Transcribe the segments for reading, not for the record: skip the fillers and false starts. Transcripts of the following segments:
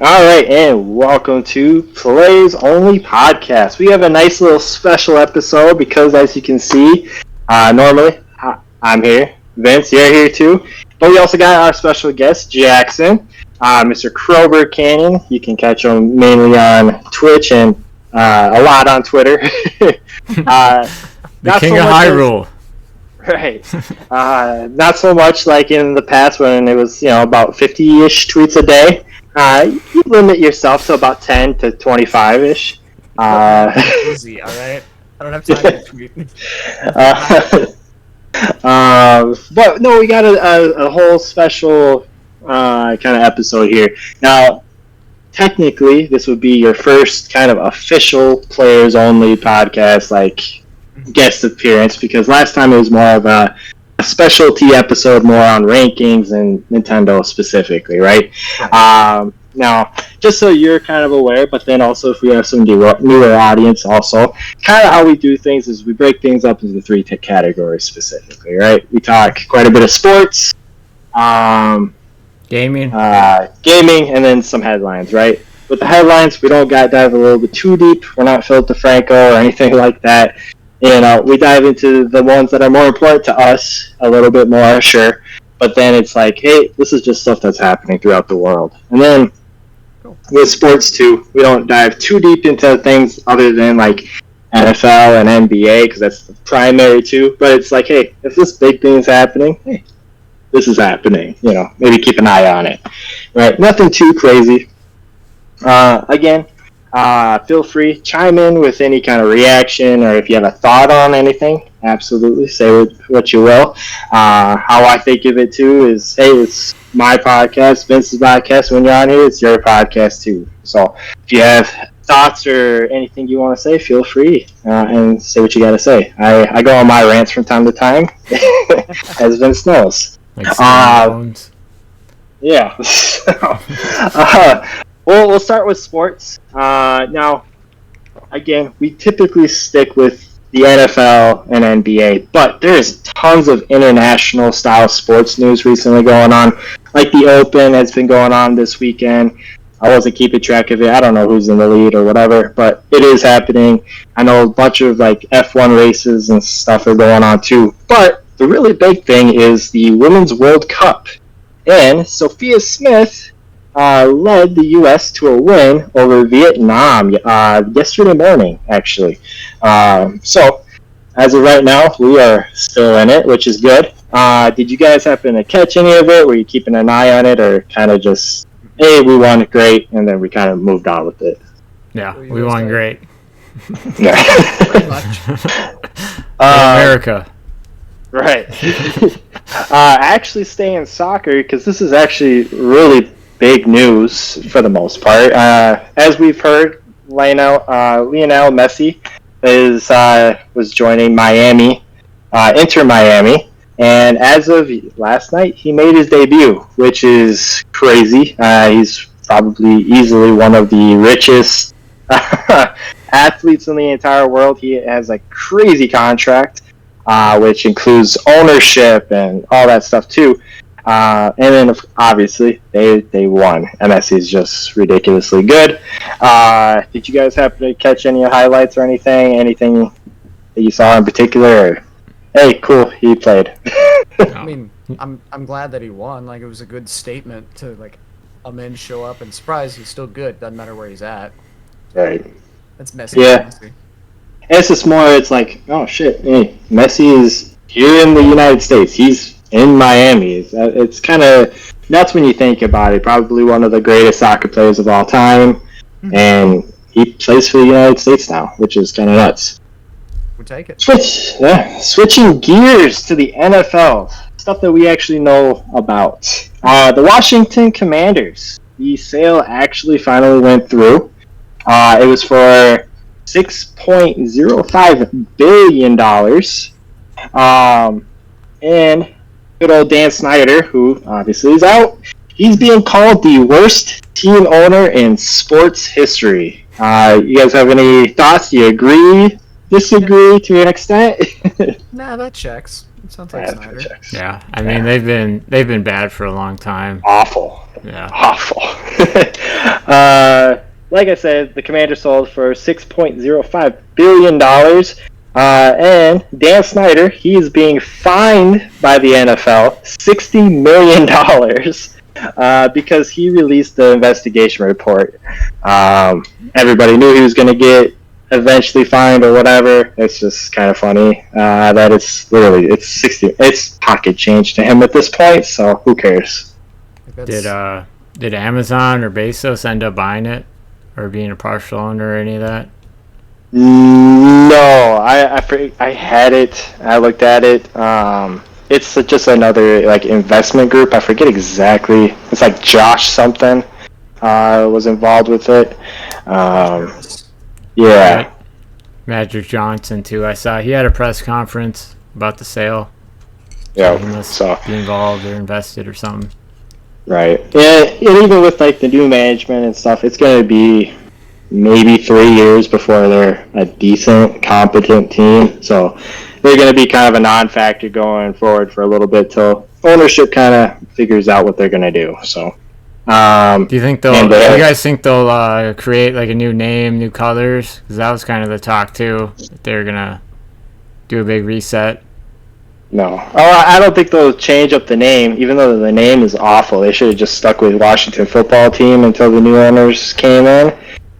All right, and welcome to Plays Only Podcast. We have a nice little special episode because, as you can see, normally I'm here, Vince, you're here too, but we also got our special guest, Jackson, Mr. Krober Canyon. You can catch him mainly on Twitch and a lot on Twitter. The King of Hyrule. Right. Not so much like in the past when it was, about 50-ish tweets a day. You limit yourself to about 10 to 25-ish. Easy, all right? I don't have time to tweet. But no, we got a whole special kind of episode here. Now, technically, this would be your first kind of official players-only podcast, like guest appearance, because last time it was more of a specialty episode, more on rankings and Nintendo specifically, right? Now, just so you're kind of aware, but then also if we have some newer audience also, kind of how we do things is we break things up into three categories specifically, right? We talk quite a bit of sports, gaming, and then some headlines, right? With the headlines, we don't dive a little bit too deep. We're not Phil DeFranco or anything like that. We dive into the ones that are more important to us a little bit more, sure. But then it's like, hey, this is just stuff that's happening throughout the world. And then with sports too, we don't dive too deep into things other than like NFL and NBA because that's the primary too. But it's like, hey, if this big thing is happening, hey, this is happening. Maybe keep an eye on it. Right? Nothing too crazy. Again. Feel free, chime in with any kind of reaction or if you have a thought on anything, absolutely, say what you will. How I think of it too is, hey, it's my podcast, Vince's podcast. When you're on here, it's your podcast too. So if you have thoughts or anything you want to say, feel free and say what you got to say. I go on my rants from time to time, as Vince knows. Yeah. Well, we'll start with sports. Now, again, we typically stick with the NFL and NBA, but there's tons of international style sports news recently going on. Like the Open has been going on this weekend. I wasn't keeping track of it. I don't know who's in the lead or whatever, but it is happening. I know a bunch of like F1 races and stuff are going on too. But the really big thing is the Women's World Cup. And Sophia Smith led the U.S. to a win over Vietnam yesterday morning, actually. So, as of right now, we are still in it, which is good. Did you guys happen to catch any of it? Were you keeping an eye on it, or kind of just, hey, we won, great, and then we kind of moved on with it? Yeah, we won great. Yeah. Pretty much. America. Right. Actually stay in soccer, because this is actually really big news for the most part. As we've heard, Lionel Messi was joining Miami, Inter Miami, and as of last night, he made his debut, which is crazy. He's probably easily one of the richest athletes in the entire world. He has a crazy contract, which includes ownership and all that stuff too. And then, obviously, they won. MSC is just ridiculously good. Did you guys happen to catch any highlights or anything? Anything that you saw in particular? Or, hey, cool, he played. I mean, I'm glad that he won. Like, it was a good statement to, like, a man show up and surprise, he's still good. Doesn't matter where he's at. Right. That's Messi. Yeah. Messi. It's just more, it's like, oh, shit, hey, Messi is here in the United States. He's in Miami. It's kind of nuts when you think about it. Probably one of the greatest soccer players of all time, and he plays for the United States now, which is kind of nuts. We'll take it. Switching gears to the NFL, stuff that we actually know about. The Washington Commanders. The sale actually finally went through. It was for $6.05 billion. And good old Dan Snyder, who obviously is out, he's being called the worst team owner in sports history. You guys have any thoughts? Do you agree, disagree to an extent? Nah, that checks. Sounds like Snyder. Yeah, I mean they've been bad for a long time. Awful. Yeah. Awful. Like I said, the Commander sold for $6.05 billion. And Dan Snyder, he is being fined by the NFL $60 million because he released the investigation report. Everybody knew he was going to get eventually fined or whatever. It's just kind of funny that it's pocket change to him at this point. So who cares? Did Amazon or Bezos end up buying it or being a partial owner or any of that? No, I had it. I looked at it. It's just another like investment group. I forget exactly. It's like Josh something was involved with it. Yeah. Magic Johnson too. I saw he had a press conference about the sale. Yeah. He must be involved or invested or something. Right. Yeah, and even with like the new management and stuff, it's going to be maybe 3 years before they're a decent, competent team. So they're going to be kind of a non-factor going forward for a little bit till ownership kind of figures out what they're going to do. So, do you guys think they'll create like a new name, new colors? Because that was kind of the talk too. That they're gonna do a big reset. No. I don't think they'll change up the name, even though the name is awful. They should have just stuck with Washington Football Team until the new owners came in.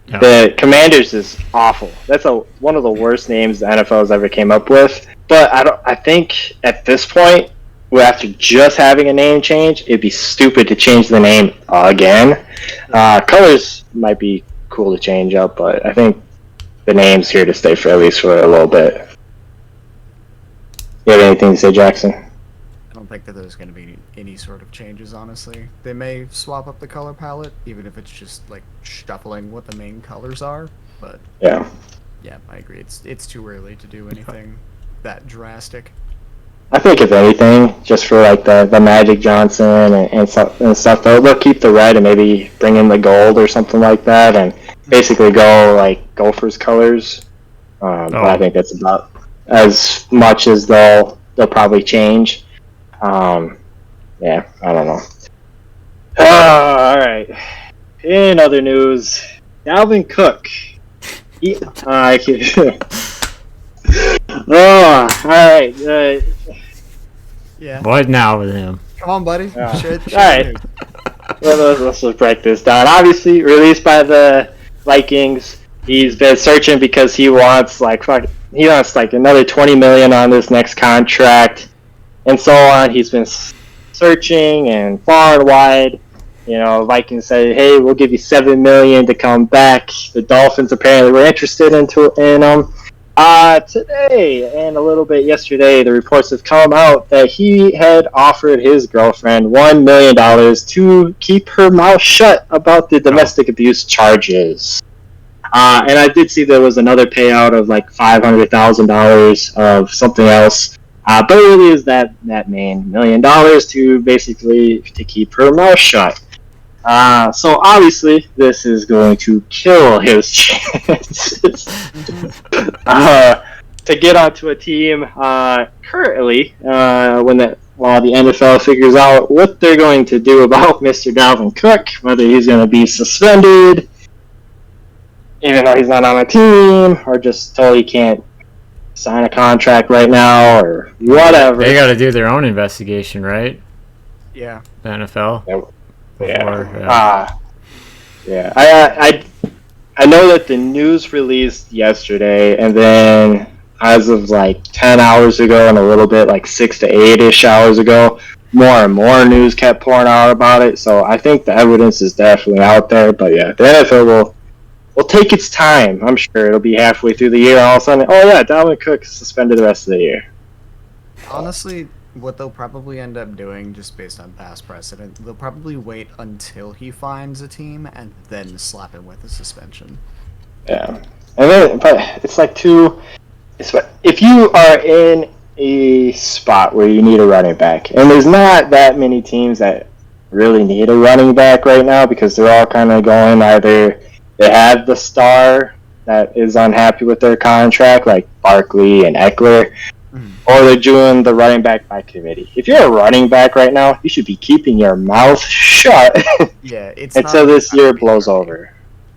Yeah. The Commanders is awful. That's one of the worst names the NFL has ever came up with. But I think at this point, after just having a name change, it'd be stupid to change the name again. Colors might be cool to change up, but I think the name's here to stay for at least for a little bit. You have anything to say, Jackson? I don't think that there's going to be any sort of changes, honestly. They may swap up the color palette, even if it's just like shuffling what the main colors are. But yeah, I agree. It's too early to do anything that drastic. I think if anything, just for like the Magic Johnson and stuff, they'll keep the red and maybe bring in the gold or something like that, and basically go like Gophers colors. But I think that's about as much as they'll probably change. Yeah, I don't know. All right. In other news, Dalvin Cook. All right. Yeah. What now with him? Come on, buddy. All right. Let's just break this down. Obviously, released by the Vikings. He's been searching because he wants like another $20 million on this next contract, and so on. He's been searching and far and wide. You know, Vikings said, "Hey, we'll give you $7 million to come back." The Dolphins apparently were interested in him. Today and a little bit yesterday, the reports have come out that he had offered his girlfriend $1 million to keep her mouth shut about the domestic abuse charges. And I did see there was another payout of like $500,000 of something else. But it really is that main $1 million to keep her mouth shut. So obviously this is going to kill his chances to get onto a team currently while the NFL figures out what they're going to do about Mr. Dalvin Cook, whether he's going to be suspended even though he's not on a team, or just totally can't sign a contract right now, or whatever. They got to do their own investigation, right? Yeah. The NFL. Yeah. I know that the news released yesterday, and then as of like 10 hours ago and a little bit like 6 to 8-ish hours ago, more and more news kept pouring out about it. So I think the evidence is definitely out there. But yeah, the NFL will take its time. I'm sure it'll be halfway through the year, all of a sudden, oh yeah, Dalvin Cook is suspended the rest of the year. Honestly, what they'll probably end up doing, just based on past precedent, they'll probably wait until he finds a team and then slap him with a suspension. Yeah, and then, but it's like if you are in a spot where you need a running back, and there's not that many teams that really need a running back right now because they're all kind of going either. They have the star that is unhappy with their contract, like Barkley and Eckler, or they're doing the running back by committee. If you're a running back right now, you should be keeping your mouth shut until this year blows over.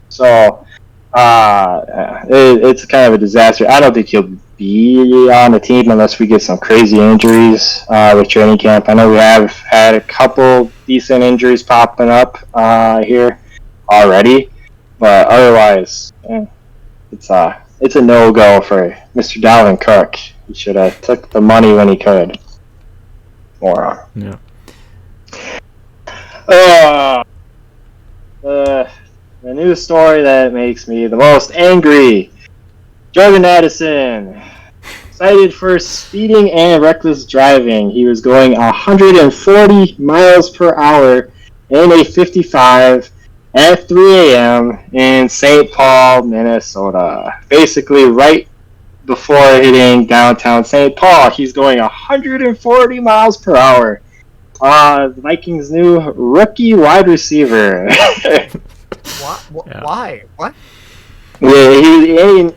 So it's kind of a disaster. I don't think he'll be on the team unless we get some crazy injuries with training camp. I know we have had a couple decent injuries popping up here already, but otherwise, it's a no-go for Mr. Dalvin Cook. He should have took the money when he could. Moron. Yeah. The news story that makes me the most angry. Jordan Addison, cited for speeding and reckless driving. He was going 140 miles per hour in a 55 at 3 a.m. in St. Paul, Minnesota. Basically, right before hitting downtown St. Paul, he's going 140 miles per hour. The Vikings' new rookie wide receiver. Why? What? Yeah,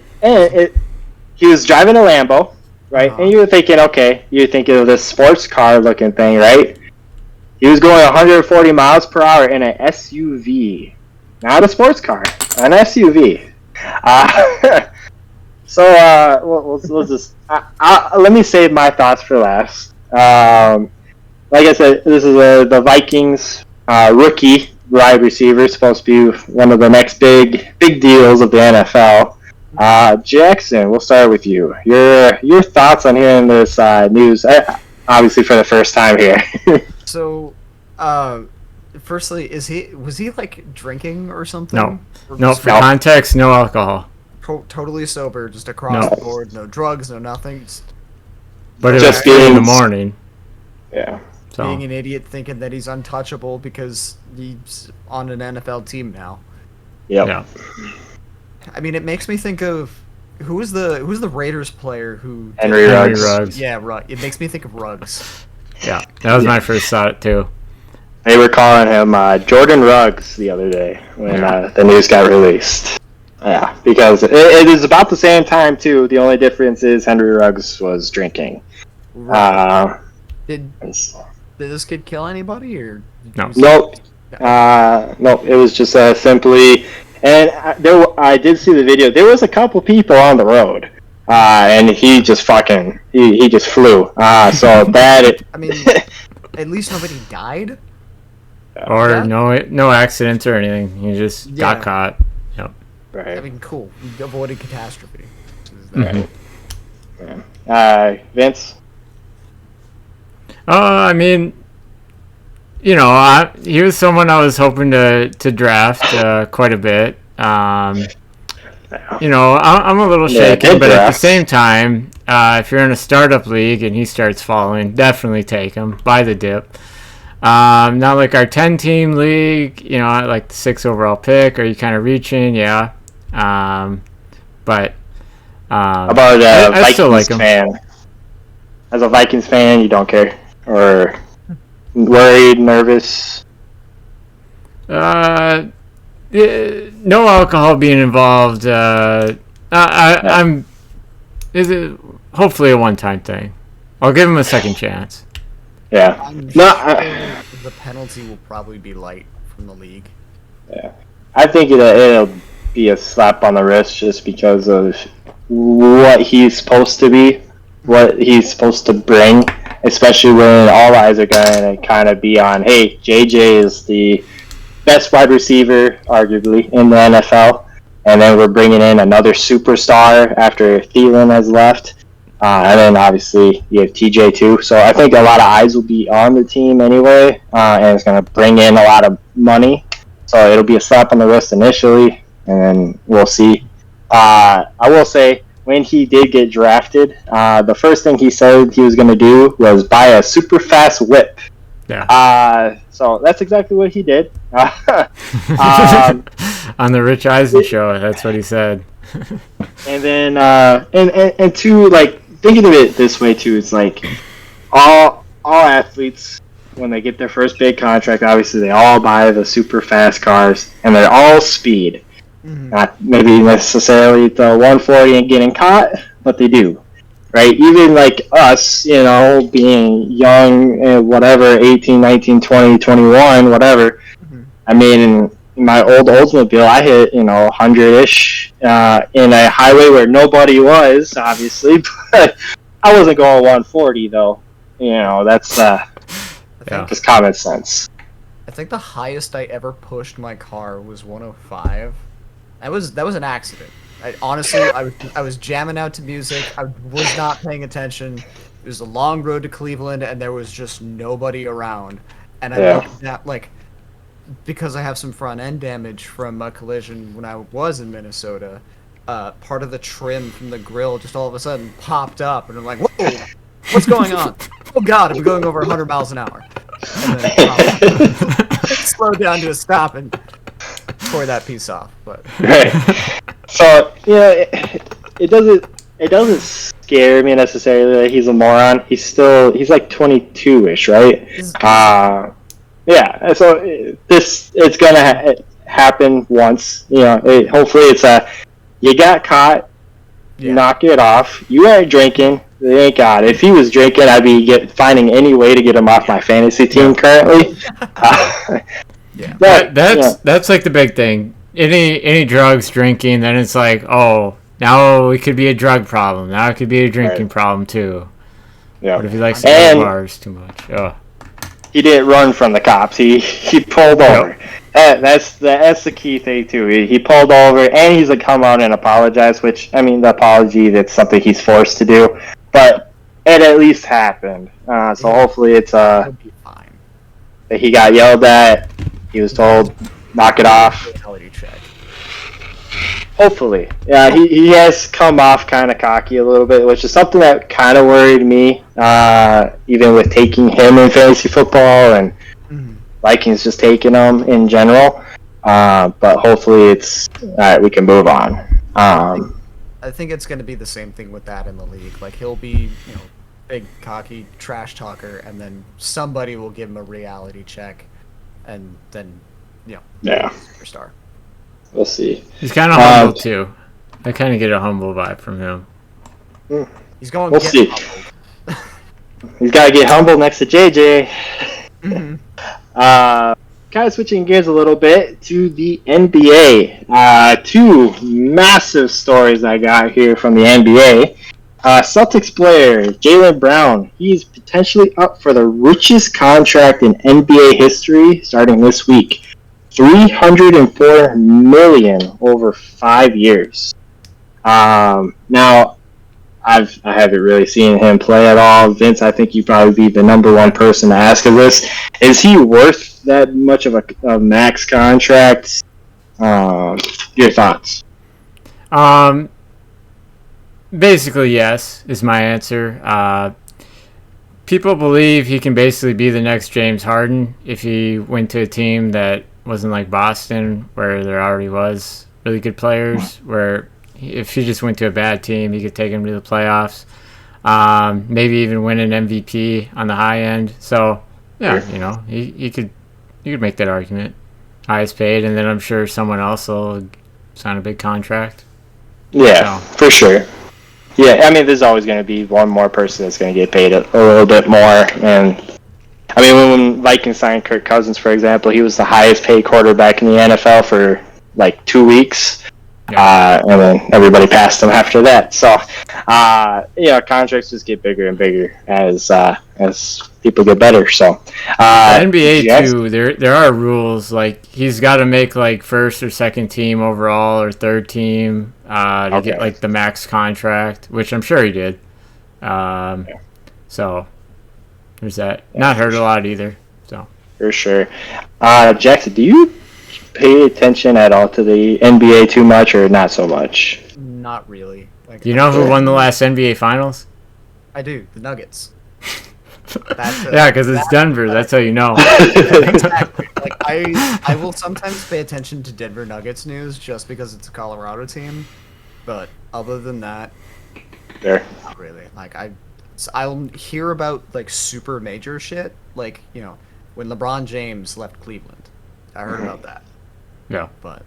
he was driving a Lambo, right? And you were thinking, okay, you're thinking of this sports car looking thing, right? He was going 140 miles per hour in an SUV, not a sports car, an SUV. We'll just let me save my thoughts for last. Like I said, this is the Vikings rookie wide receiver, supposed to be one of the next big deals of the NFL. Jackson, we'll start with you. Your thoughts on hearing this news, obviously for the first time here. So, firstly, was he like drinking or something? No. For context, no alcohol. Totally sober, just across the board. No drugs, no nothing. But it was just in the morning. Yeah. So. Being an idiot, thinking that he's untouchable because he's on an NFL team now. Yep. Yeah. I mean, it makes me think of who's the Raiders player who Henry Ruggs. Yeah, it makes me think of Ruggs. Yeah, that was my first thought too. They were calling him Jordan Ruggs the other day when the news got released. Yeah, because it is about the same time too. The only difference is Henry Ruggs was drinking. Right. Did this kid kill anybody or? No. Nope. Nope. It was just simply, and I did see the video. There was a couple people on the road, and he just he just flew. So that I mean, at least nobody died. Or no accidents or anything. He just got caught. Yep. Right. I mean, cool. You avoided catastrophe. Vince. I mean, he was someone I was hoping to draft quite a bit. I'm a little shaky, but at the same time, if you're in a startup league and he starts falling, definitely take him. Buy the dip. Not like our 10-team league, like the 6th overall pick. Are you kind of reaching? Yeah. But about a Vikings still like him. Fan. As a Vikings fan, you don't care? Or worried, nervous? No alcohol being involved. I'm. Is it hopefully a one-time thing? I'll give him a second chance. Yeah. I'm sure the penalty will probably be light from the league. Yeah. I think it'll be a slap on the wrist just because of what he's supposed to be, what he's supposed to bring. Especially when all eyes are going to kind of be on, hey, JJ is the best wide receiver, arguably, in the NFL. And then we're bringing in another superstar after Thielen has left. And then, obviously, you have TJ, too. So I think a lot of eyes will be on the team anyway. And it's going to bring in a lot of money. So it'll be a slap on the wrist initially. And then we'll see. I will say, when he did get drafted, the first thing he said he was going to do was buy a super fast whip. Yeah. So that's exactly what he did. On the Rich Eisen show, that's what he said. And then, and two, like, thinking of it this way too, it's like all athletes, when they get their first big contract, obviously they all buy the super fast cars, and they're all speed. Not maybe necessarily the 140 and getting caught, but they do. right? Even like us, being young, whatever, 18, 19, 20, 21, whatever. Mhm. I mean, in my old Oldsmobile, I hit, 100-ish in a highway where nobody was, obviously, but I wasn't going 140, though. That's I think just common sense. I think the highest I ever pushed my car was 105. That was an accident. I was jamming out to music. I was not paying attention. It was a long road to Cleveland, and there was just nobody around. And I Yeah. looked at because I have some front end damage from a collision when I was in Minnesota. Part of the trim from the grill just all of a sudden popped up, and I'm like, "Whoa, what's going on? Oh God, I'm going over 100 miles an hour." And then slowed down to a stop and tore that piece off. But Right. So it doesn't scare me necessarily that he's a moron. He's like 22-ish, right? Yeah. So it's gonna happen once. Hopefully you got caught. yeah. Knock it off. You aren't drinking. Thank God. If he was drinking, I'd be finding any way to get him off my fantasy team currently. Yeah. That's like the big thing. Any drugs, drinking, then it's like, oh, now it could be a drug problem. Now it could be a drinking problem too. Yeah. What if he likes to go to bars too much? Oh. He didn't run from the cops. He pulled over. That's the key thing too. He pulled over and he's come out and apologize. Which, I mean, the apology, that's something he's forced to do, but it at least happened. So hopefully it's He'll be fine. he got yelled at. He was told knock it off. Reality check. Hopefully, yeah. He has come off kind of cocky a little bit, which is something that kind of worried me. Even with taking him in fantasy football and Vikings just taking him in general. But hopefully it's all right. We can move on. I think it's going to be the same thing with that in the league. Like he'll be, big cocky trash talker, and then somebody will give him a reality check, and then, Yeah. superstar. We'll see. He's kind of humble too. I kind of get a humble vibe from him. He's going. We'll see. He's got to get humble next to JJ. Kind of switching gears a little bit to the NBA. Two massive stories I got here from the NBA. Celtics player Jaylen Brown, he's potentially up for the richest contract in NBA history starting this week. $304 million over 5 years. Now, I haven't really seen him play at all. Vince, I think you'd probably be the number one person to ask of this. Is he worth that much of a max contract? Your thoughts? Basically, yes, is my answer. People believe he can basically be the next James Harden if he went to a team that wasn't like Boston, where there already was really good players, where if he just went to a bad team, he could take him to the playoffs, maybe even win an MVP on the high end. So, yeah, he could make that argument. Highest paid, and then I'm sure someone else will sign a big contract. Yeah, for sure. Yeah, I mean, there's always going to be one more person that's going to get paid a little bit more. And, I mean, when Vikings signed Kirk Cousins, for example, he was the highest paid quarterback in the NFL for, 2 weeks. Yeah. And then everybody passed him after that. So, contracts just get bigger and bigger as people get better. So, NBA too, there are rules. Like he's got to make first or second team overall or third team to get the max contract, which I'm sure he did. So there's that. Not hurt a lot either. So for sure. Jackson, do you pay attention at all to the NBA too much or not so much? Not really. Do you know who won the last NBA Finals? I do. The Nuggets. Yeah, because it's Denver. That's how you know. Exactly. I will sometimes pay attention to Denver Nuggets news just because it's a Colorado team, but other than that, not really. I'll hear about super major shit, when LeBron James left Cleveland. I heard about that. Yeah. But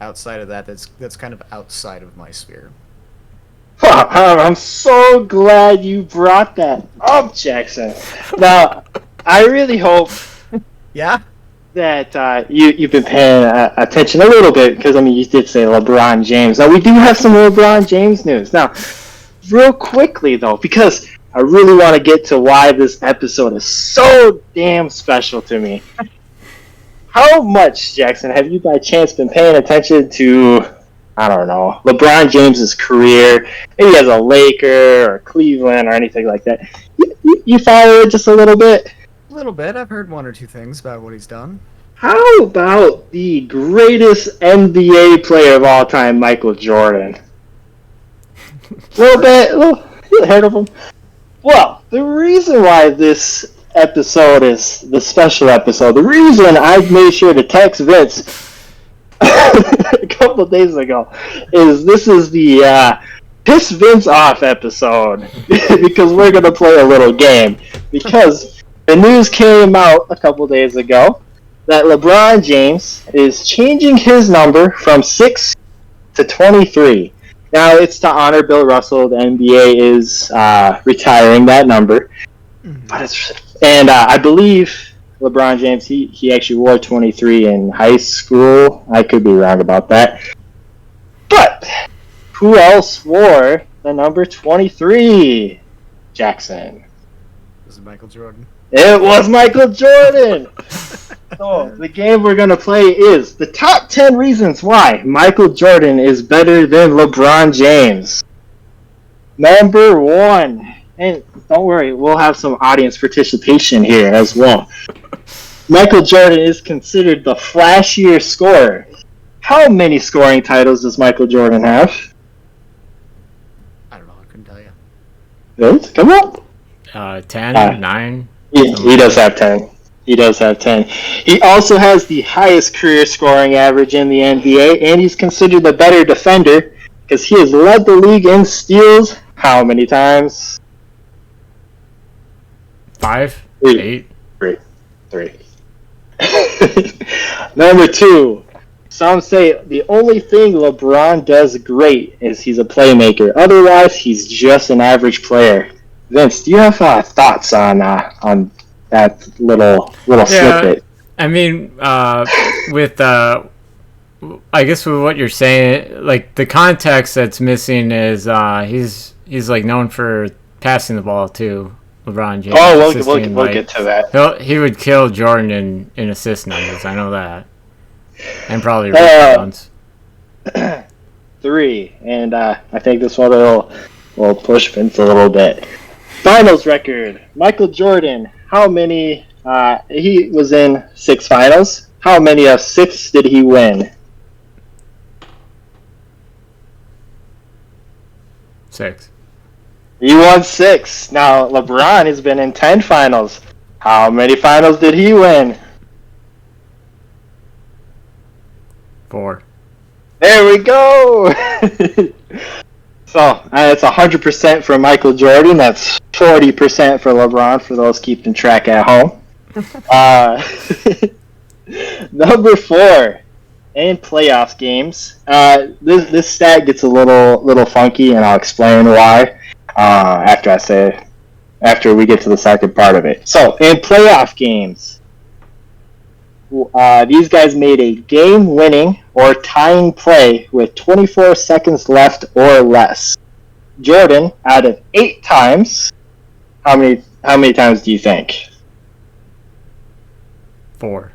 outside of that, that's kind of outside of my sphere. I'm so glad you brought that up, Jackson. Now, I really hope Yeah? that you've been paying attention a little bit, because, I mean, you did say LeBron James. Now, we do have some LeBron James news. Now, real quickly, though, because I really want to get to why this episode is so damn special to me. How much, Jackson, have you by chance been paying attention to, I don't know, LeBron James's career, maybe as a Laker or Cleveland or anything like that? You follow it just a little bit? A little bit. I've heard one or two things about what he's done. How about the greatest NBA player of all time, Michael Jordan? A little bit, you heard of him? Well, the reason why this episode is the special episode, the reason I made sure to text Vince a couple of days ago is this is the Piss Vince Off episode, because we're going to play a little game. Because the news came out a couple of days ago that LeBron James is changing his number from 6 to 23. Now, it's to honor Bill Russell. The NBA is retiring that number. But I believe LeBron James, he actually wore 23 in high school. I could be wrong about that. But who else wore the number 23? Jackson. Was it Michael Jordan? It was Michael Jordan! So, the game we're going to play is the top 10 reasons why Michael Jordan is better than LeBron James. Number 1. And don't worry, we'll have some audience participation here as well. Michael Jordan is considered the flashier scorer. How many scoring titles does Michael Jordan have? I don't know. I couldn't tell you. Vince, come on. 10, 9. He does have 10. He does have 10. He also has the highest career scoring average in the NBA, and he's considered the better defender because he has led the league in steals how many times? 5? 8? 8? 3. Number 2. Some say the only thing LeBron does great is he's a playmaker. Otherwise, he's just an average player. Vince, do you have thoughts on that little snippet? I mean, with I guess with what you're saying, like the context that's missing is he's like known for passing the ball too. LeBron James. Oh, we'll get to that. He would kill Jordan in assist numbers. I know that, and probably rebounds. 3, and I think this one will push Vince a little bit. Finals record. Michael Jordan. How many? He was in 6 finals. How many of 6 did he win? 6. He won 6. Now, LeBron has been in 10 finals. How many finals did he win? 4. There we go! So, that's 100% for Michael Jordan. That's 40% for LeBron, for those keeping track at home. Number 4, in playoff games. This stat gets a little funky, and I'll explain why after we get to the second part of it. So, in playoff games, these guys made a game-winning or tying play with 24 seconds left or less. Jordan, out of 8 times, how many times do you think? 4.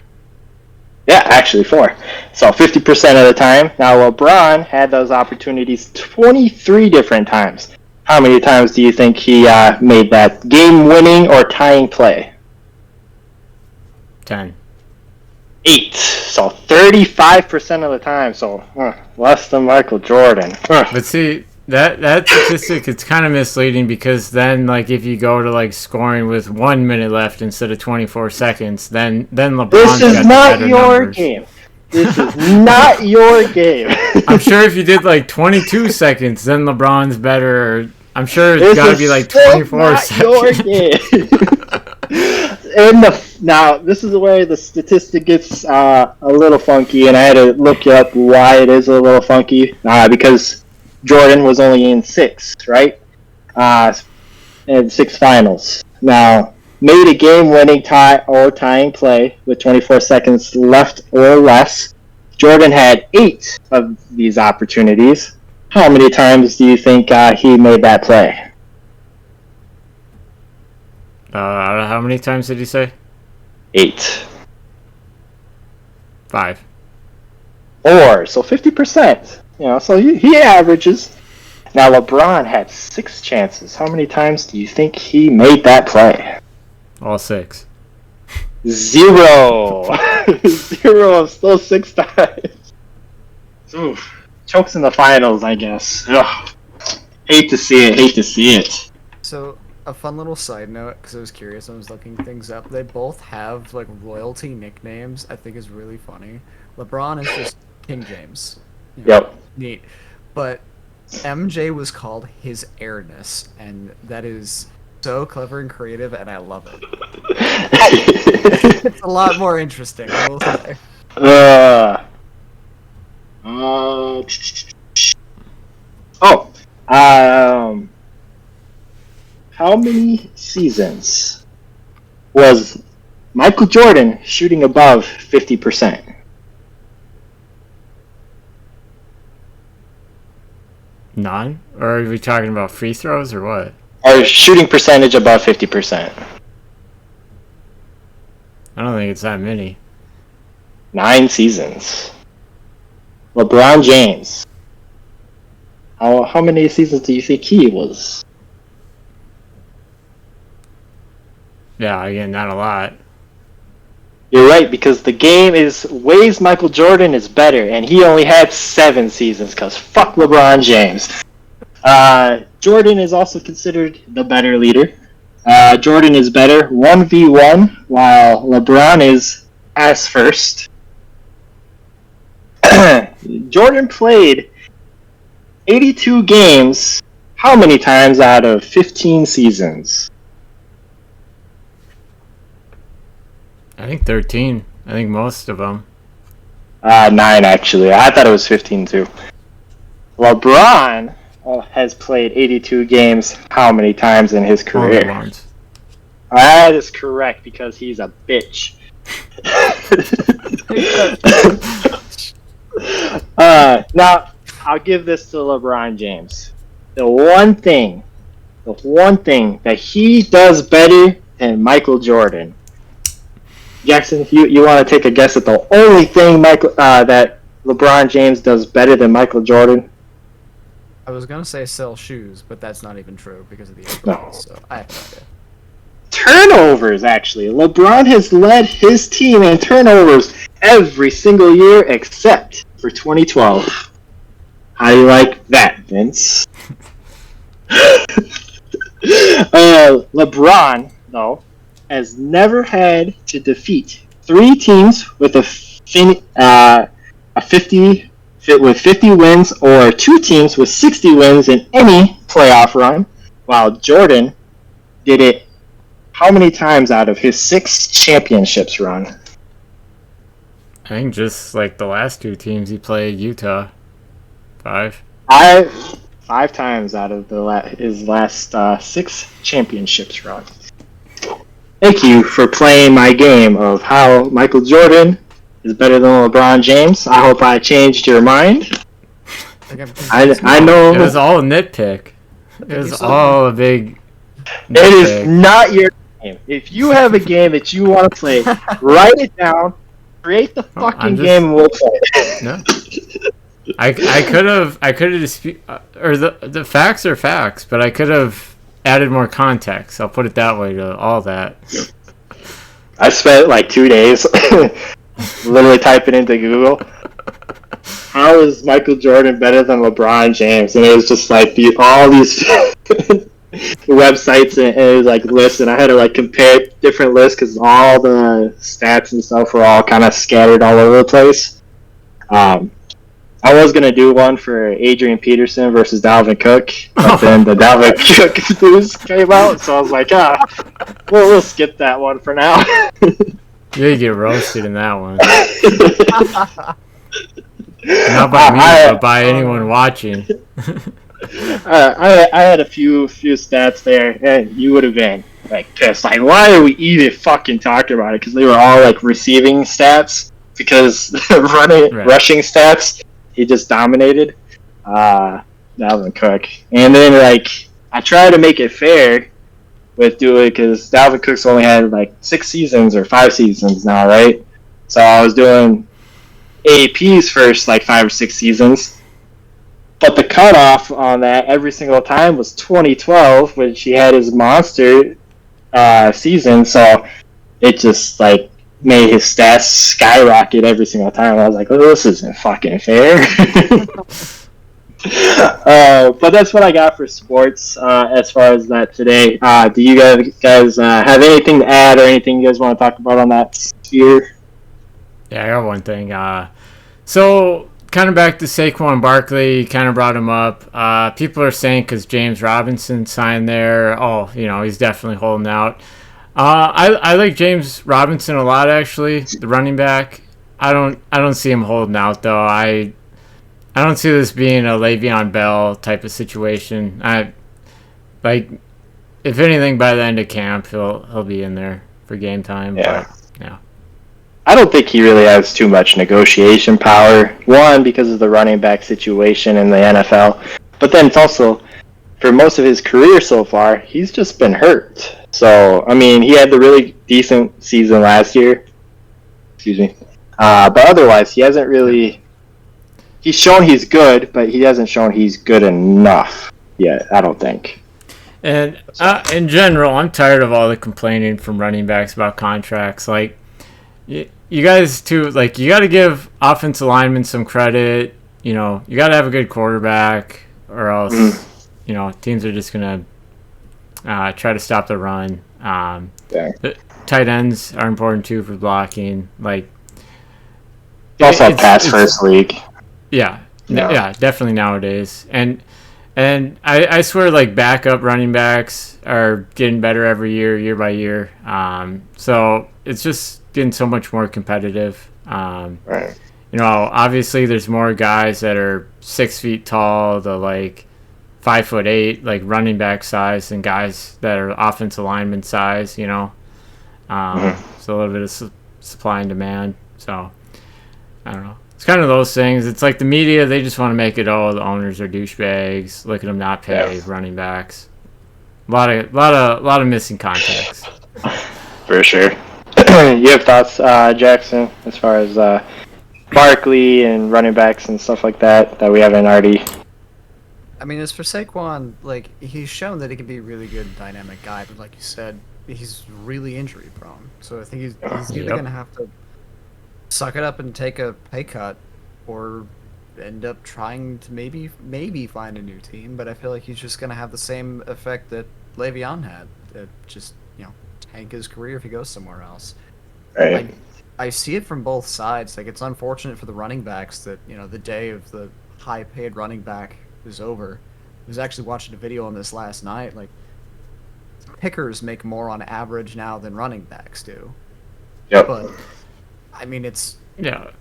Yeah, actually 4. So 50% of the time. Now LeBron had those opportunities 23 different times. How many times do you think he made that game-winning or tying play? 10. 8. So 35% of the time. So less than Michael Jordan. But see, that statistic, it's kind of misleading, because then, like, if you go to like scoring with 1 minute left instead of 24 seconds, then LeBron's This is got not the better your numbers. game. This is not your game. I'm sure if you did like 22 seconds, then LeBron's better. Or I'm sure it's got to be like still 24 not seconds. your game. Now, this is where the statistic gets a little funky, and I had to look up why it is a little funky. Because Jordan was only in 6, right? And 6 finals. Now, made a game-winning tie or tying play with 24 seconds left or less. Jordan had 8 of these opportunities. How many times do you think he made that play? How many times did he say? 8. 5. Or, so 50%. So he averages. Now, LeBron had 6 chances. How many times do you think he made that play? All 6. 0. 0 of still 6 times. Oof. Chokes in the finals, I guess. Ugh. Hate to see it. So, a fun little side note, because I was curious, I was looking things up. They both have, like, royalty nicknames, I think is really funny. LeBron is just King James. Yep. Neat. But MJ was called His Airness, and that is so clever and creative, and I love it. It's a lot more interesting, I will say. How many seasons was Michael Jordan shooting above 50%? None? Or are we talking about free throws or what? Or shooting percentage above 50%? I don't think it's that many. 9 seasons. LeBron James. How many seasons do you think he was? Yeah, again, not a lot. You're right, because the game is ways Michael Jordan is better, and he only had 7 seasons, because fuck LeBron James. Jordan is also considered the better leader. Jordan is better 1v1, while LeBron is ass first. Jordan played 82 games, how many times out of 15 seasons? I think 13. I think most of them. 9, actually. I thought it was 15, too. LeBron has played 82 games how many times in his career? Only once. That is correct, because he's a bitch. Now, I'll give this to LeBron James. The one thing that he does better than Michael Jordan. Jackson, you want to take a guess at the only thing that LeBron James does better than Michael Jordan? I was gonna say sell shoes, but that's not even true because of the airplanes, No. so I have no idea. Turnovers, actually. LeBron has led his team in turnovers every single year except for 2012. How do you like that, Vince? LeBron, though, has never had to defeat 3 teams with 50 wins or 2 teams with 60 wins in any playoff run, while Jordan did it how many times out of his 6 championships run? I think just like the last 2 teams he played, Utah. 5. 5 times out of his last 6 championships run. Thank you for playing my game of how Michael Jordan is better than LeBron James. I hope I changed your mind. I know it was all a nitpick. It was all a big nitpick. It is not your game. If you have a game that you want to play, write it down, create the fucking game, and we'll play it. No. I could have disputed, or the facts are facts, but I could have added more context. I'll put it that way to all that. I spent like 2 days literally typing into Google, how is Michael Jordan better than LeBron James? And it was just like all these websites and it was like lists, and I had to like compare different lists because all the stats and stuff were all kind of scattered all over the place. I was going to do one for Adrian Peterson versus Dalvin Cook, but then the Dalvin Cook news came out, so I was like, we'll skip that one for now. You get roasted in that one. Not by me, but by anyone watching. I had a few stats there, and you would have been like pissed. Like, why are we even fucking talking about it? Because they were all like receiving stats. Because rushing stats, he just dominated. Dalvin Cook, and then like I try to make it fair with doing because Dalvin Cook's only had like 6 seasons or 5 seasons now, right? So I was doing AP's first like 5 or 6 seasons. But the cutoff on that every single time was 2012, when he had his monster season. So it just like made his stats skyrocket every single time. I was like, oh, this isn't fucking fair. But that's what I got for sports as far as that today. Do you guys have anything to add or anything you guys want to talk about on that sphere? Yeah, I got one thing. So kind of back to Saquon Barkley, kind of brought him up. People are saying because James Robinson signed there, he's definitely holding out. I like James Robinson a lot, actually, the running back. I don't see him holding out though. I don't see this being a Le'Veon Bell type of situation. If anything, by the end of camp, he'll be in there for game time. Yeah. But, yeah. I don't think he really has too much negotiation power. One, because of the running back situation in the NFL, but then it's also for most of his career so far, he's just been hurt. So, I mean, he had the really decent season last year. Excuse me. But otherwise, he hasn't really... He's shown he's good, but he hasn't shown he's good enough yet, I don't think. And in general, I'm tired of all the complaining from running backs about contracts. Like, you guys, too, like, you got to give offensive linemen some credit. You know, you got to have a good quarterback, or else... teams are just going to try to stop the run. The tight ends are important, too, for blocking. Like, also a pass-first league. Yeah, definitely nowadays. And I swear, like, backup running backs are getting better every year by year. So it's just getting so much more competitive. Right. Obviously there's more guys that are 6 feet tall, 5'8", like running back size, and guys that are offensive lineman size, So a little bit of supply and demand. So I don't know. It's kind of those things. It's like the media, they just want to make it, the owners are douchebags. Look at them not pay running backs. A lot of missing context. For sure. You have thoughts, Jackson, as far as Barkley and running backs and stuff like that we haven't already... I mean, as for Saquon, like, he's shown that he can be a really good dynamic guy, but like you said, he's really injury prone. So I think he's either going to have to suck it up and take a pay cut, or end up trying to maybe find a new team. But I feel like he's just going to have the same effect that Le'Veon had, that just, tank his career if he goes somewhere else. Right. I see it from both sides. Like, it's unfortunate for the running backs that, the day of the high-paid running back is over. I was actually watching a video on this last night. Like, pickers make more on average now than running backs do. Yep. But I mean, it's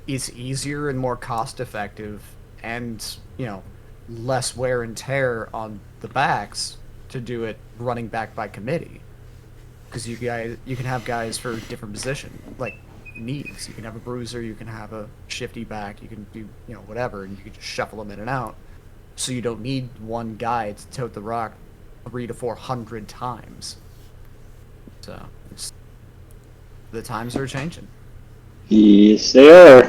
easier and more cost effective, and less wear and tear on the backs to do it running back by committee. Because you can have guys for different position, like needs. You can have a bruiser, you can have a shifty back, you can do whatever, and you can just shuffle them in and out. So you don't need one guy to tote the rock 300 to 400 times. So the times are changing. Yes, they are.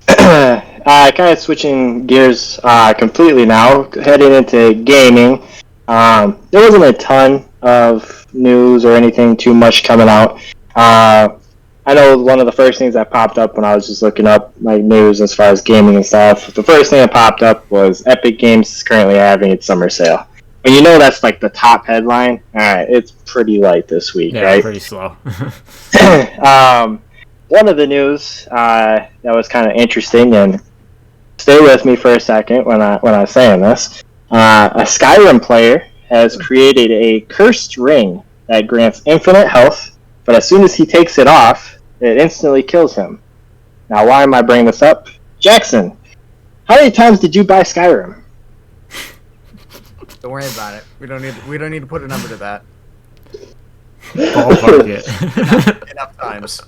Kind of switching gears completely now, heading into gaming. There wasn't a ton of news or anything too much coming out. I know one of the first things that popped up when I was just looking up like news as far as gaming and stuff, the first thing that popped up was Epic Games is currently having its summer sale. And that's like the top headline. Alright, it's pretty light this week, right? Yeah, pretty slow. One of the news that was kind of interesting, and stay with me for a second when I was saying this, a Skyrim player has created a cursed ring that grants infinite health, but as soon as he takes it off, it instantly kills him. Now, why am I bringing this up? Jackson, How many times did you buy Skyrim? Don't worry about it. We don't need to put a number to that. Ballpark it. Enough times.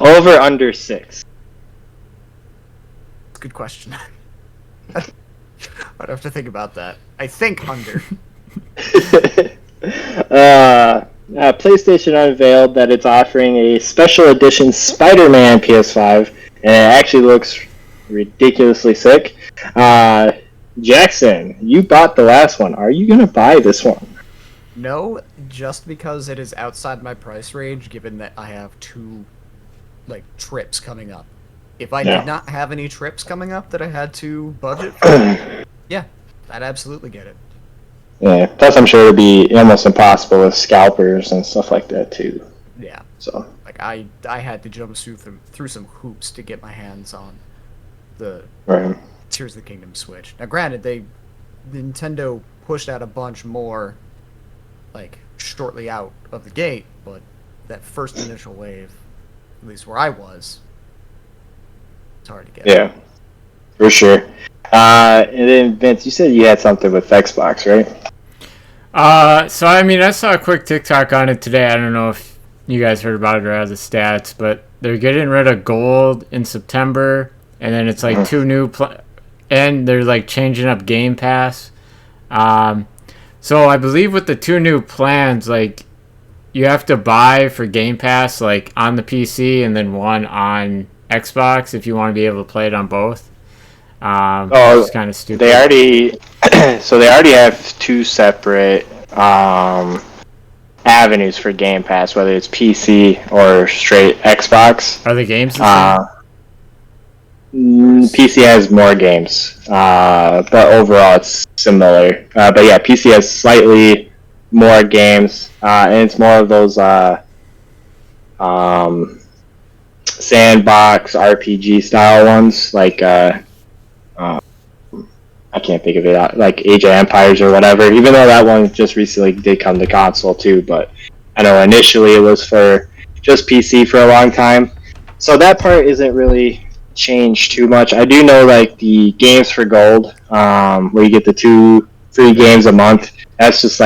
Over under 6. Good question. I'd have to think about that. I think under. PlayStation unveiled that it's offering a special edition Spider-Man PS5, and it actually looks ridiculously sick. Jackson, you bought the last one. Are you gonna buy this one? No, just because it is outside my price range, given that I have 2 trips coming up. If I did not have any trips coming up that I had to budget for, yeah, I'd absolutely get it. Yeah, plus I'm sure it'd be almost impossible with scalpers and stuff like that too. Yeah. So I had to jump through some hoops to get my hands on the right. Tears of the Kingdom Switch. Now, granted, Nintendo pushed out a bunch more, shortly out of the gate, but that first initial wave, at least where I was, it's hard to get. Yeah, for sure. And then Vince, you said you had something with Xbox, right? So I saw a quick TikTok on it today. I don't know if you guys heard about it or have the stats, but they're getting rid of gold in September, and then it's 2 new and they're changing up Game Pass. So I believe with the 2 new plans, you have to buy for Game Pass on the PC and then one on Xbox if you want to be able to play it on both. It's kind of stupid. They already have 2 separate avenues for Game Pass, whether it's PC or straight Xbox. Are the games the same? PC has more games, but overall it's similar. But yeah, PC has slightly more games, and it's more of those sandbox RPG style ones, I can't think of it, like Age of Empires or whatever, even though that one just recently did come to console too, but I know initially it was for just PC for a long time. So that part isn't really changed too much. I do know the games for gold, where you get the 2 free games a month, that's just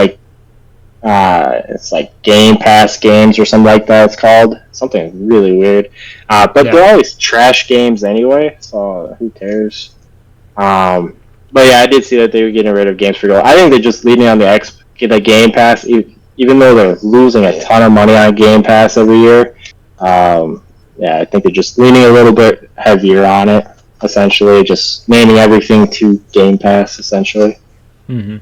it's Game Pass games or something like that it's called. Something really weird. But they're always trash games anyway, so who cares? But yeah, I did see that they were getting rid of games for gold. I think they're just leaning on the Game Pass, even though they're losing a ton of money on Game Pass every year. Yeah, I think they're just leaning a little bit heavier on it, essentially, just naming everything to Game Pass, essentially. Mm-hmm.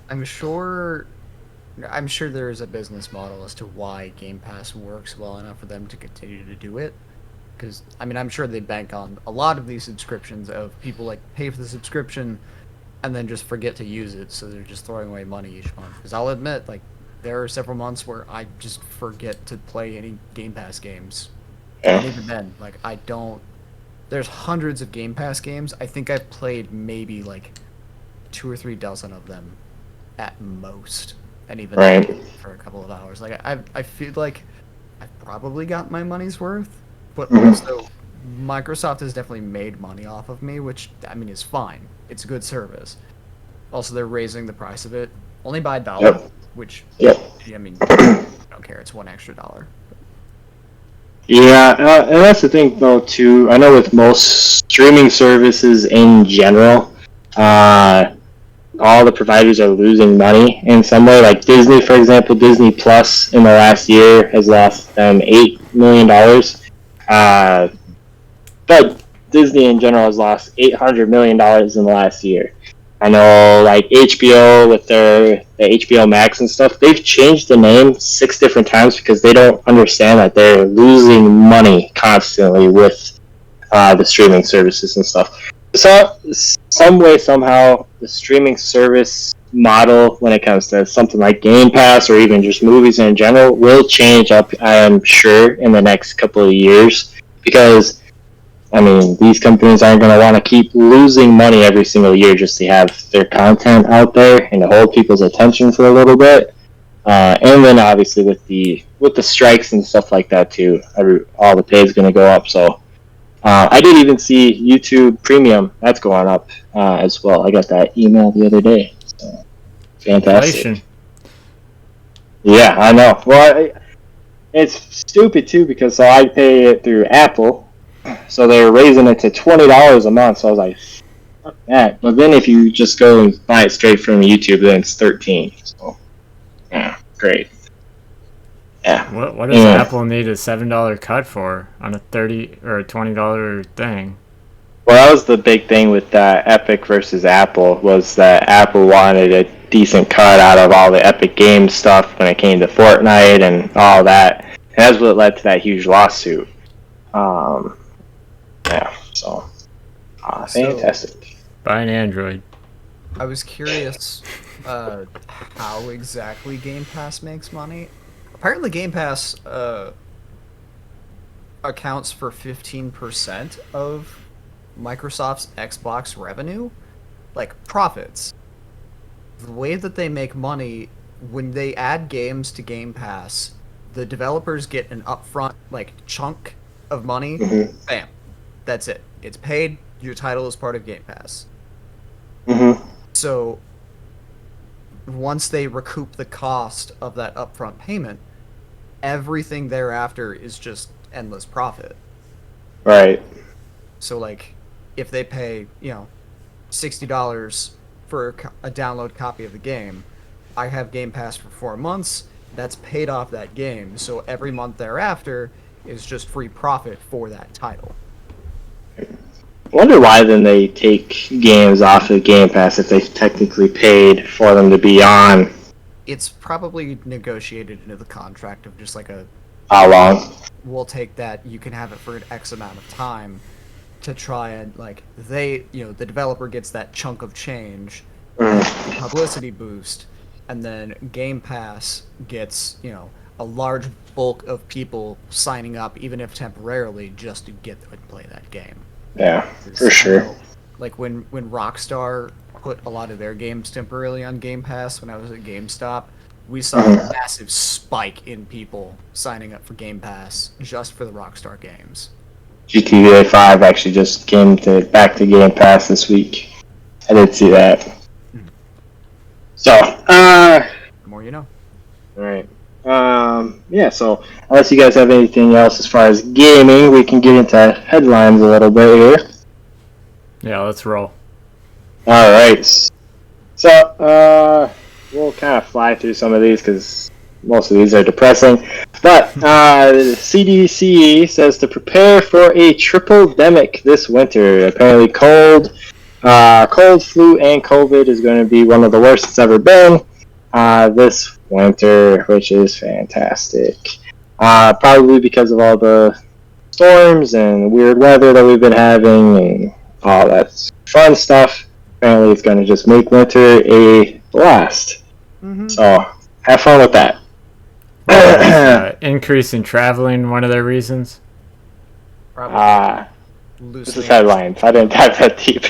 I'm sure there is a business model as to why Game Pass works well enough for them to continue to do it. Because, I'm sure they bank on a lot of these subscriptions of people, pay for the subscription and then just forget to use it, so they're just throwing away money each month. Because I'll admit, there are several months where I just forget to play any Game Pass games. Yeah. And even then, I don't... There's hundreds of Game Pass games. I think I've played maybe, 2 or 3 dozen of them at most. And even then, for a couple of hours. I feel like I've probably got my money's worth. But also, Microsoft has definitely made money off of me, which, is fine. It's a good service. Also, they're raising the price of it only by $1. Yep. Which, I don't care. It's $1 extra. Yeah, and that's the thing, though, too. I know with most streaming services in general, all the providers are losing money in some way. Like Disney, for example, Disney Plus in the last year has lost them $8 million. But Disney in general has lost $800 million in the last year. I know, HBO with the HBO Max and stuff, they've changed the name 6 different times because they don't understand that they're losing money constantly with the streaming services and stuff. So, some way, somehow, the streaming service model, when it comes to something like Game Pass or even just movies in general, will change up, I'm sure, in the next couple of years. Because these companies aren't going to want to keep losing money every single year just to have their content out there and to hold people's attention for a little bit. And then obviously with the strikes and stuff like that too, all the pay is going to go up. So I did even see YouTube Premium that's going up as well. I got that email the other day. So, fantastic. Inflation. Yeah, I know. Well, it's stupid too because so I pay it through Apple, so they were raising it to $20 a month. So I was like, fuck that. But then if you just go and buy it straight from YouTube, then it's $13. So yeah, great. Yeah. What does Apple need a $7 cut for on a $30 or a $20 thing? Well, that was the big thing with Epic versus Apple was that Apple wanted a decent cut out of all the Epic Games stuff when it came to Fortnite and all that. And that's what led to that huge lawsuit. Yeah, so fantastic. Buy an Android. I was curious how exactly Game Pass makes money. Apparently Game Pass accounts for 15% of Microsoft's Xbox revenue, like profits. The way that they make money, when they add games to Game Pass, the developers get an upfront like chunk of money. Mm-hmm. Bam, that's it. It's paid. Your title is part of Game Pass. Mm-hmm. So once they recoup the cost of that upfront payment, everything thereafter is just endless profit. Right. So like, if they pay, $60 for a download copy of the game, I have Game Pass for 4 months. That's paid off that game. So every month thereafter is just free profit for that title. I wonder why then they take games off of Game Pass if they technically paid for them to be on. It's probably negotiated into the contract of just like how long? We'll take that. You can have it for an X amount of time to try and the developer gets that chunk of change, publicity boost, and then Game Pass gets a large bulk of people signing up, even if temporarily, just to get and play that game. Yeah, for sure. Like when Rockstar put a lot of their games temporarily on Game Pass when I was at GameStop, we saw a massive spike in people signing up for Game Pass just for the Rockstar games. GTA 5 actually just came back to Game Pass this week. I did see that. So, the more you know. Alright. Yeah, so unless you guys have anything else as far as gaming, we can get into headlines a little bit here. Yeah, let's roll. Alright. So, we'll kind of fly through some of these because most of these are depressing. But the CDC says to prepare for a triple-demic this winter. Apparently cold, flu, and COVID is going to be one of the worst it's ever been this winter, which is fantastic. Probably because of all the storms and weird weather that we've been having and all that fun stuff. Apparently it's going to just make winter a blast. Mm-hmm. So have fun with that. Increase in traveling, one of their reasons? This is headlines. I didn't dive that deep.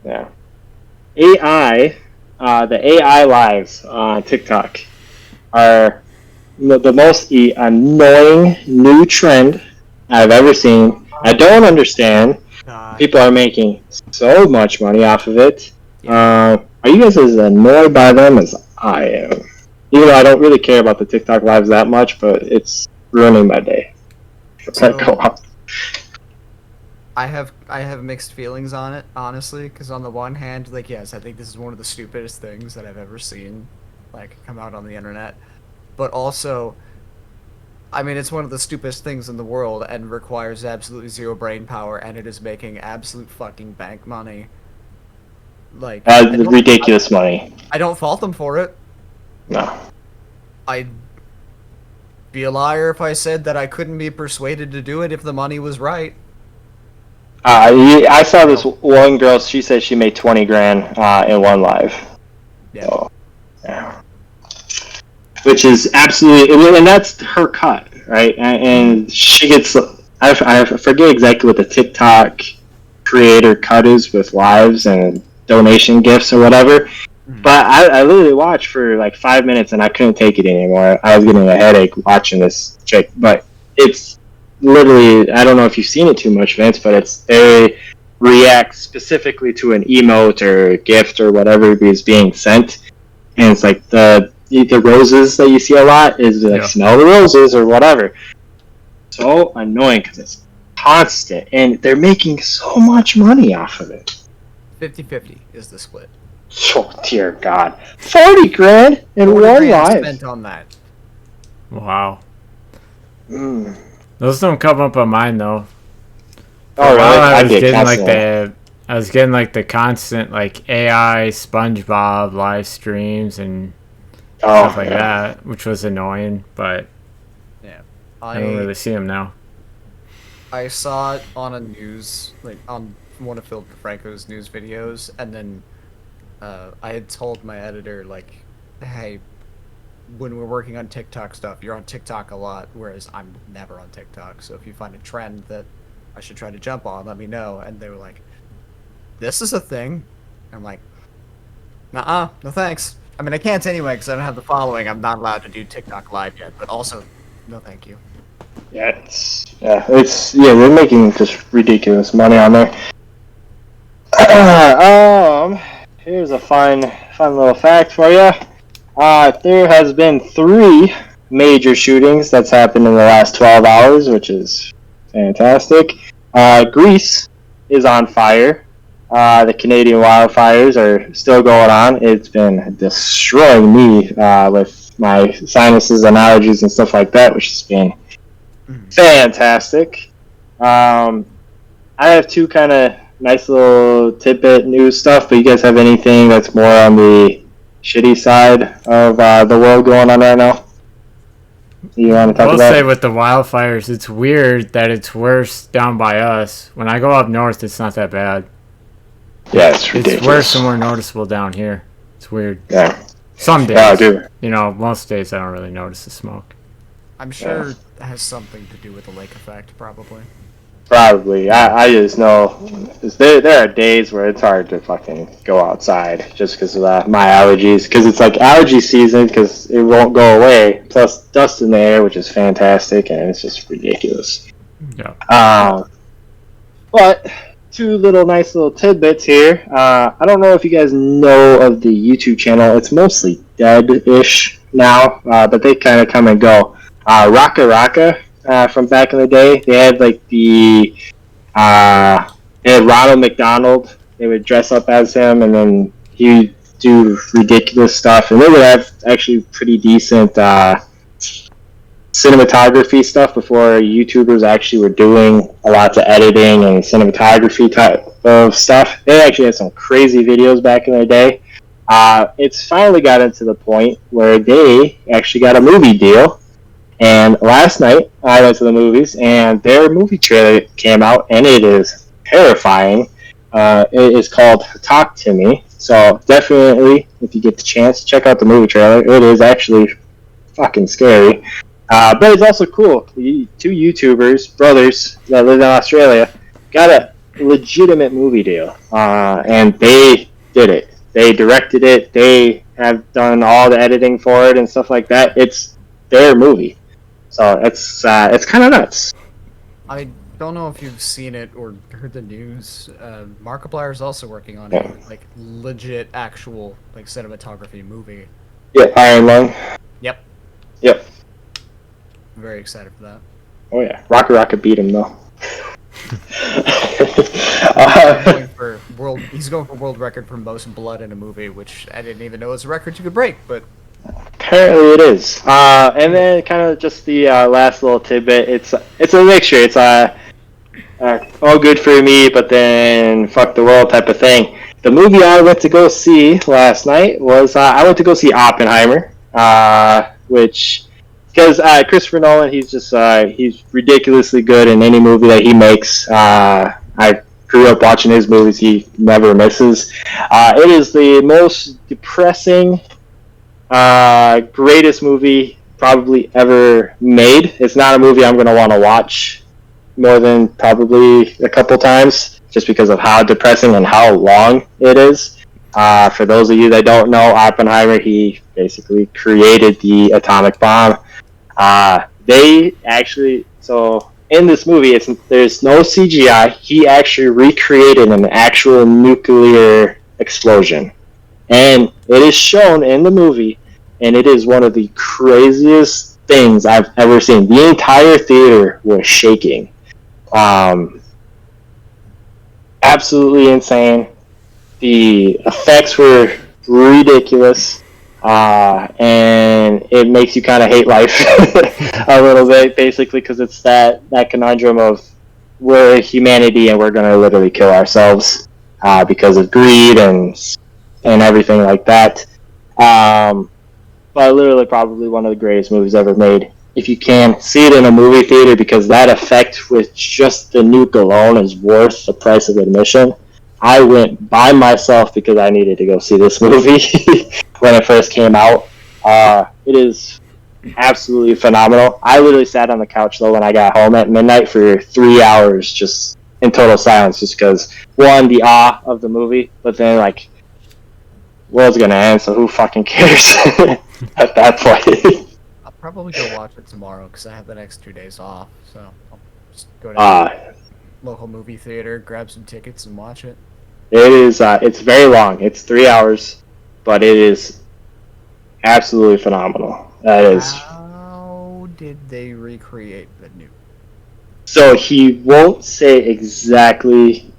Yeah. AI, the AI lives on TikTok are the most annoying new trend I've ever seen. I don't understand. People are making so much money off of it. Are you guys as annoyed by them as I am? Even though I don't really care about the TikTok lives that much, but it's ruining my day. So, I have mixed feelings on it, honestly, because on the one hand, yes, I think this is one of the stupidest things that I've ever seen, come out on the internet. But also, I mean, it's one of the stupidest things in the world and requires absolutely zero brain power, and it is making absolute fucking bank money. Ridiculous money. I don't fault them for it. No. I'd be a liar if I said that I couldn't be persuaded to do it if the money was right. I saw this one girl. She said she made 20 grand in one live. Yeah. So, yeah. Which is absolutely, and that's her cut, right? And she gets. I forget exactly what the TikTok creator cut is with lives and donation gifts or whatever. But I literally watched for like 5 minutes and I couldn't take it anymore. I was getting a headache watching this chick. But it's literally, I don't know if you've seen it too much, Vince, but they react specifically to an emote or gift or whatever is being sent. And it's like the roses that you see a lot is like smell the roses or whatever. So annoying because it's constant and they're making so much money off of it. 50-50 is the split. Oh dear God, 40 grand in one life spent on that. Wow. Those don't come up on mine though. Oh really? I was getting like the constant like AI SpongeBob live streams and stuff like that, which was annoying. But yeah, I don't really see them now. I saw it on a news, like on one of Phil DeFranco's news videos, and then I had told my editor, like, hey, when we're working on TikTok stuff, you're on TikTok a lot, whereas I'm never on TikTok. So if you find a trend that I should try to jump on, let me know. And they were like, this is a thing. I'm like, nuh-uh, no thanks. I mean, I can't anyway because I don't have the following. I'm not allowed to do TikTok live yet, but also, no thank you. Yeah, they're making just ridiculous money on there. Here's a fun little fact for you. There has been 3 major shootings that's happened in the last 12 hours, which is fantastic. Greece is on fire. The Canadian wildfires are still going on. It's been destroying me with my sinuses and allergies and stuff like that, which has been fantastic. I have 2 kind of nice little tidbit news stuff, but you guys have anything that's more on the shitty side of the world going on right now you want to talk about? I'll say with the wildfires, it's weird that it's worse down by us. When I go up north, it's not that bad. Yeah, it's ridiculous. It's worse and more noticeable down here. It's weird. Yeah. Some days. Yeah, dude. You know, most days I don't really notice the smoke. I'm sure it has something to do with the lake effect, probably. Probably. I just know there are days where it's hard to fucking go outside just because of my allergies. Because it's like allergy season because it won't go away. Plus dust in the air, which is fantastic, and it's just ridiculous. Yeah. But 2 nice little tidbits here. I don't know if you guys know of the YouTube channel. It's mostly dead-ish now, but they kind of come and go. Raka Raka. From back in the day, they had like they had Ronald McDonald. They would dress up as him, and then he would do ridiculous stuff. And they would have actually pretty decent cinematography stuff before YouTubers actually were doing a lot of editing and cinematography type of stuff. They actually had some crazy videos back in their day. It's finally gotten to the point where they actually got a movie deal. And last night, I went to the movies, and their movie trailer came out, and it is terrifying. It is called Talk to Me. So definitely, if you get the chance, check out the movie trailer. It is actually fucking scary. But it's also cool. 2 YouTubers, brothers, that live in Australia, got a legitimate movie deal. And they did it. They directed it. They have done all the editing for it and stuff like that. It's their movie. So it's kind of nuts. I don't know if you've seen it or heard the news. Markiplier is also working on a legit, actual cinematography movie. Yeah, Iron Lung. Yep. I'm very excited for that. Oh yeah, Rocket beat him though. He's going for world record for most blood in a movie, which I didn't even know was a record you could break, but. Apparently it is. And then kind of just the last little tidbit. It's a mixture. It's all good for me, but then fuck the world type of thing. The movie I went to go see last night was I went to go see Oppenheimer, which because Christopher Nolan, he's ridiculously good in any movie that he makes. I grew up watching his movies. He never misses. It is the most depressing. Greatest movie probably ever made. It's not a movie I'm going to want to watch more than probably a couple times just because of how depressing and how long it is. For those of you that don't know, Oppenheimer, he basically created the atomic bomb. They actually, so in this movie, there's no CGI. He actually recreated an actual nuclear explosion. And it is shown in the movie, and it is one of the craziest things I've ever seen. The entire theater was shaking. Absolutely insane. The effects were ridiculous, and it makes you kind of hate life a little bit, basically, because it's that conundrum of we're humanity and we're going to literally kill ourselves because of greed and everything like that. But literally probably one of the greatest movies ever made. If you can, see it in a movie theater, because that effect with just the nuke alone is worth the price of admission. I went by myself because I needed to go see this movie when it first came out. It is absolutely phenomenal. I literally sat on the couch, though, when I got home at midnight for 3 hours just in total silence, just because, one, the awe of the movie, but then, like, world's gonna end, so who fucking cares at that point? I'll probably go watch it tomorrow because I have the next 2 days off. So I'll just go to local movie theater, grab some tickets, and watch it. It is. It's very long. It's 3 hours, but it is absolutely phenomenal. That is. How did they recreate the nuke? So he won't say exactly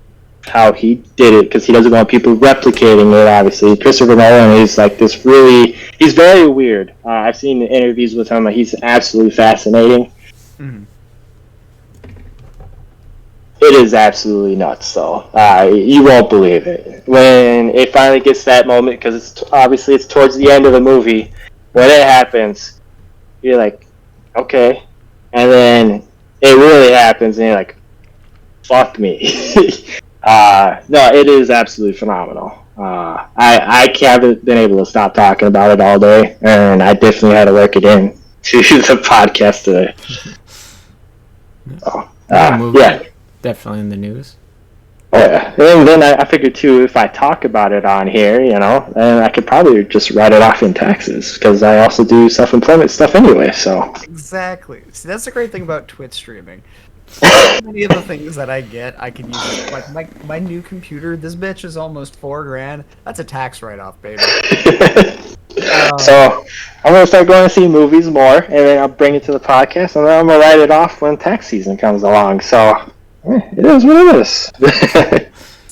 how he did it because he doesn't want people replicating it. Obviously, Christopher Nolan is like this really. He's very weird. I've seen interviews with him. He's absolutely fascinating. Mm-hmm. It is absolutely nuts, though. You won't believe it when it finally gets that moment, because it's towards the end of the movie. When it happens, you're like, okay, and then it really happens, and you're like, fuck me. No, it is absolutely phenomenal. I haven't been able to stop talking about it all day, and I definitely had to work it in to the podcast today. So, yeah. Definitely in the news. Oh, yeah. And then I figured, too, if I talk about it on here, then I could probably just write it off in taxes, because I also do self-employment stuff anyway, so. Exactly. See, that's the great thing about Twitch streaming. So many of the things that I get, I can use. Like, my new computer, this bitch is almost $4,000. That's a tax write-off, baby. So, I'm going to start going to see movies more, and then I'll bring it to the podcast, and then I'm going to write it off when tax season comes along, so. It is what it is.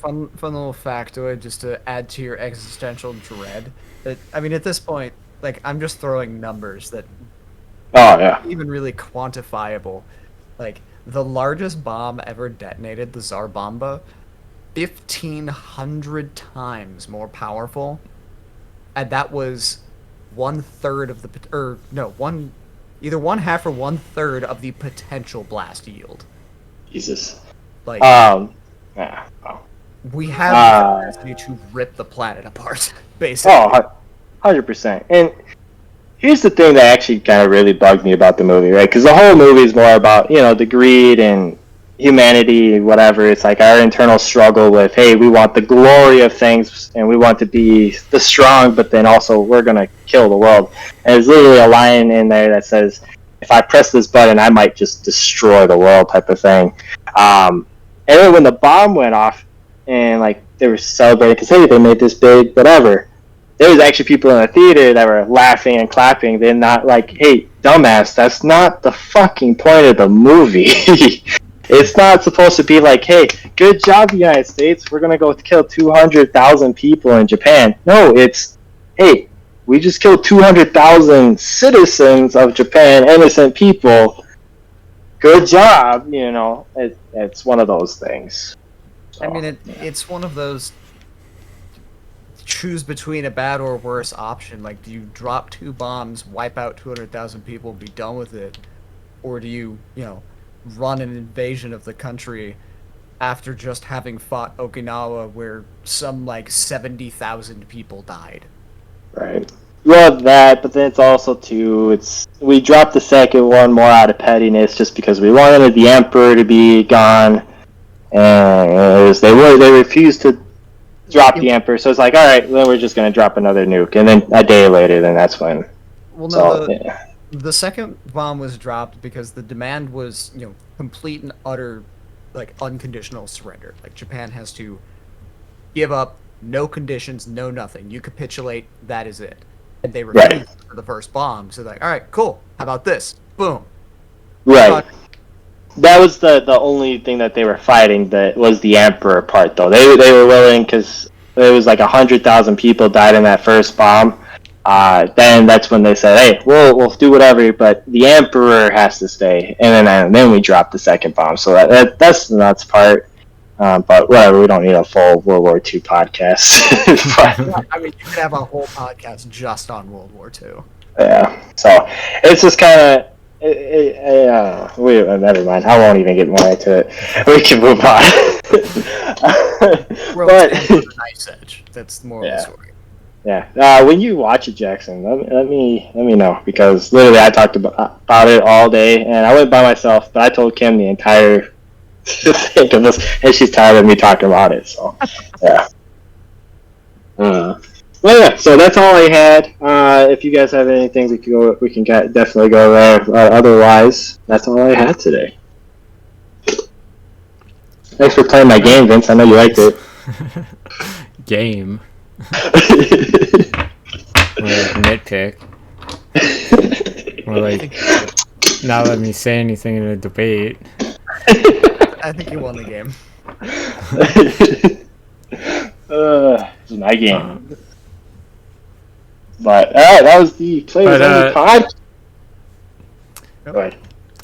Fun little factoid just to add to your existential dread. I mean, at this point, like, I'm just throwing numbers that aren't even really quantifiable. Like, the largest bomb ever detonated, the Tsar Bomba, 1,500 times more powerful, and that was either 1/2 or 1/3 of the potential blast yield. Jesus. Like, yeah. we have the capacity to rip the planet apart, basically. Oh, 100%. And here's the thing that actually kind of really bugged me about the movie, right? Because the whole movie is more about, the greed and humanity, whatever. It's like our internal struggle with, hey, we want the glory of things and we want to be the strong, but then also we're going to kill the world. And there's literally a line in there that says, if I press this button, I might just destroy the world, type of thing. And then when the bomb went off, and like they were celebrating because hey, they made this big whatever, there was actually people in the theater that were laughing and clapping. They're not like, hey, dumbass, that's not the fucking point of the movie. It's not supposed to be like, hey, good job, United States, we're gonna go kill 200,000 people in Japan. No, it's, hey, we just killed 200,000 citizens of Japan, innocent people. Good job, it's one of those things. So, I mean, it's one of those choose between a bad or worse option. Like, do you drop 2 bombs, wipe out 200,000 people, be done with it? Or do you, run an invasion of the country after just having fought Okinawa where some, 70,000 people died? Right. Well, that, but then it's also we dropped the second one more out of pettiness just because we wanted the Emperor to be gone, and they refused to drop the Emperor. So it's like, all right, then we're just going to drop another nuke. And then a day later, then that's when. Well, no, So, yeah. the second bomb was dropped because the demand was, complete and utter, like, unconditional surrender. Like, Japan has to give up, no conditions, no nothing. You capitulate, that is it. And they refused for the first bomb. So, like, all right, cool. How about this? Boom. Right. That was the only thing that they were fighting. That was the Emperor part, though. They were willing because it was like 100,000 people died in that first bomb. Then that's when they said, "Hey, we'll do whatever, but the Emperor has to stay." And then we dropped the second bomb. So that's the nuts part. But whatever, we don't need a full World War II podcast. I mean, you could have a whole podcast just on World War II. Yeah. So it's just kind of. Never mind. I won't even get more into it. We can move on. But Ice Edge. That's the moral of the story. Yeah. When you watch it, Jackson, let me know, because literally I talked about it all day, and I went by myself, but I told Kim the entire thing of this, and she's tired of me talking about it. So yeah. Well, yeah, so that's all I had. If you guys have anything, we can definitely go there. Otherwise, that's all I had today. Thanks for playing my game, Vince. I know you liked it. Game. Nitpick. Or like, not let me say anything in a debate. I think you won the game. It's my game. But that was the Players Only Pod. Go ahead.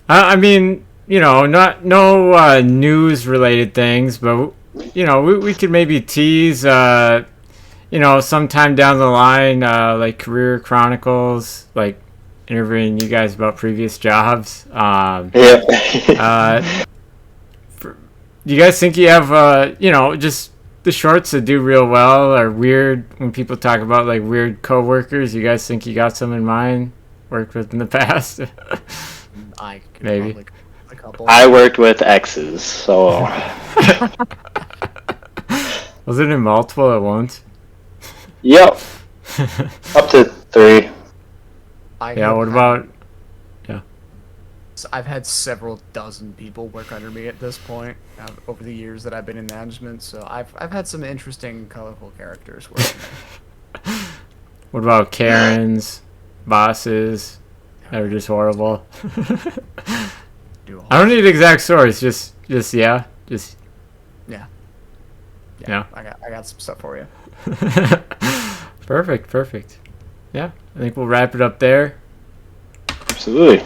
I mean, no news related things, but we could maybe tease, sometime down the line, like career chronicles, like interviewing you guys about previous jobs. Do you guys think you have, just the shorts that do real well are weird when people talk about like weird coworkers? You guys think you got some in mind, worked with in the past? Maybe. A couple. I worked with exes, so. Was it in multiple at once? Yep. Up to 3. What about? So I've had several dozen people work under me at this point over the years that I've been in management. So I've had some interesting, colorful characters working there. What about Karens, bosses that are just horrible? I don't need exact stories. Just yeah. I got some stuff for you. Perfect. Yeah, I think we'll wrap it up there. Absolutely.